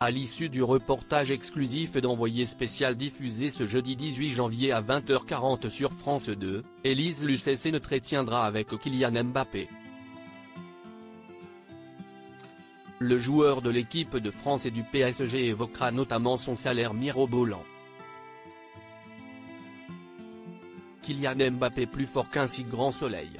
À l'issue du reportage exclusif d'Envoyé spécial diffusé ce jeudi 18 janvier à 20h40 sur France 2, Élise Lucet s'entretiendra avec Kylian Mbappé. Le joueur de l'équipe de France et du PSG évoquera notamment son salaire mirobolant. Kylian Mbappé plus fort qu'un si grand soleil.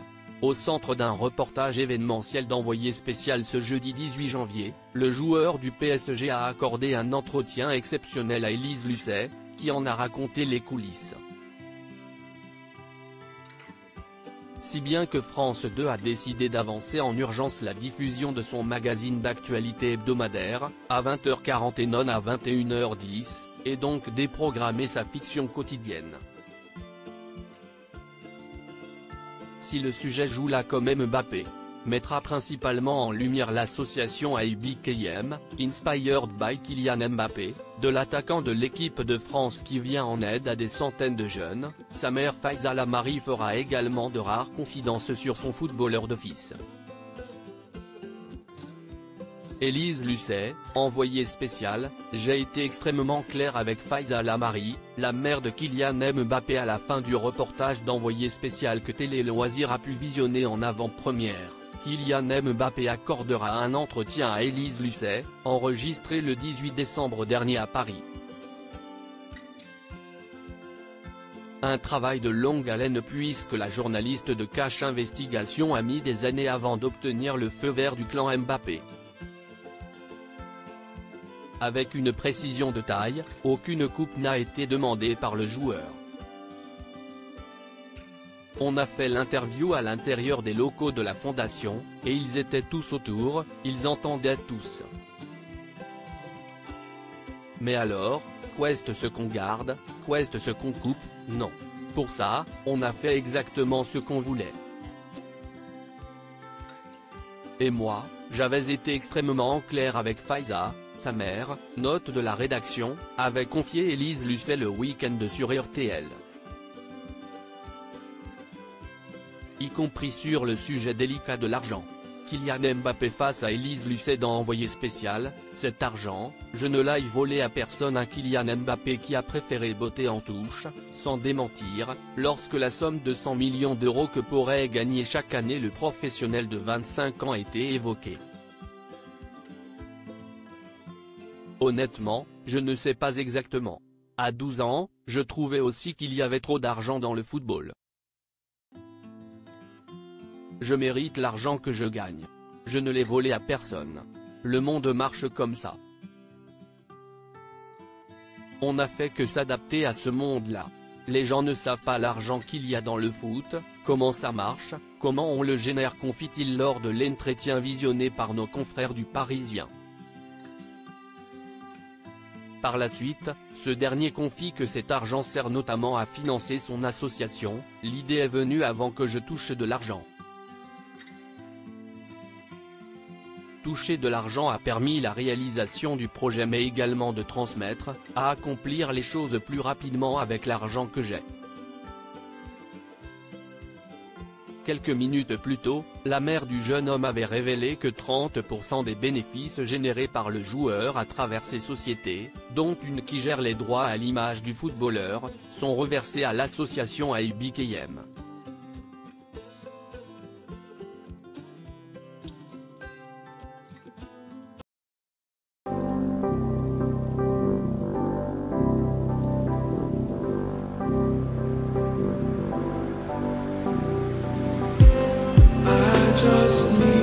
Au centre d'un reportage événementiel d'Envoyé spécial ce jeudi 18 janvier, le joueur du PSG a accordé un entretien exceptionnel à Élise Lucet, qui en a raconté les coulisses. Si bien que France 2 a décidé d'avancer en urgence la diffusion de son magazine d'actualité hebdomadaire, à 20h40 et non à 21h10, et donc déprogrammer sa fiction quotidienne. Si le sujet joue là quand même Mbappé mettra principalement en lumière l'association IBKM, Inspired by Kylian Mbappé, de l'attaquant de l'équipe de France qui vient en aide à des centaines de jeunes. Sa mère Faiza Lamari fera également de rares confidences sur son footballeur de fils. Élise Lucet, envoyée spéciale, j'ai été extrêmement clair avec Faiza Lamari, la mère de Kylian Mbappé à la fin du reportage d'Envoyé spécial que Télé Loisirs a pu visionner en avant-première. Kylian Mbappé accordera un entretien à Élise Lucet, enregistré le 18 décembre dernier à Paris. Un travail de longue haleine puisque la journaliste de Cash Investigation a mis des années avant d'obtenir le feu vert du clan Mbappé. Avec une précision de taille, aucune coupe n'a été demandée par le joueur. On a fait l'interview à l'intérieur des locaux de la fondation, et ils étaient tous autour, ils entendaient tous. Mais alors, qu'est-ce ce qu'on garde, qu'est-ce ce qu'on coupe? Non. Pour ça, on a fait exactement ce qu'on voulait. Et moi, j'avais été extrêmement clair avec Faiza, sa mère, note de la rédaction, avait confié Élise Lucet le week-end sur RTL. Y compris sur le sujet délicat de l'argent. Kylian Mbappé face à Élise Lucet dans Envoyé spécial, cet argent, je ne l'ai volé à personne. Un Kylian Mbappé qui a préféré botter en touche, sans démentir, lorsque la somme de 100 millions d'euros que pourrait gagner chaque année le professionnel de 25 ans était évoquée. Honnêtement, je ne sais pas exactement. À 12 ans, je trouvais aussi qu'il y avait trop d'argent dans le football. Je mérite l'argent que je gagne. Je ne l'ai volé à personne. Le monde marche comme ça. On n'a fait que s'adapter à ce monde-là. Les gens ne savent pas l'argent qu'il y a dans le foot, comment ça marche, comment on le génère, confie-t-il lors de l'entretien visionné par nos confrères du Parisien. Par la suite, ce dernier confie que cet argent sert notamment à financer son association. L'idée est venue avant que je touche de l'argent. Toucher de l'argent a permis la réalisation du projet mais également de transmettre, à accomplir les choses plus rapidement avec l'argent que j'ai. Quelques minutes plus tôt, la mère du jeune homme avait révélé que 30% des bénéfices générés par le joueur à travers ses sociétés, dont une qui gère les droits à l'image du footballeur, sont reversés à l'association IBKM. Just need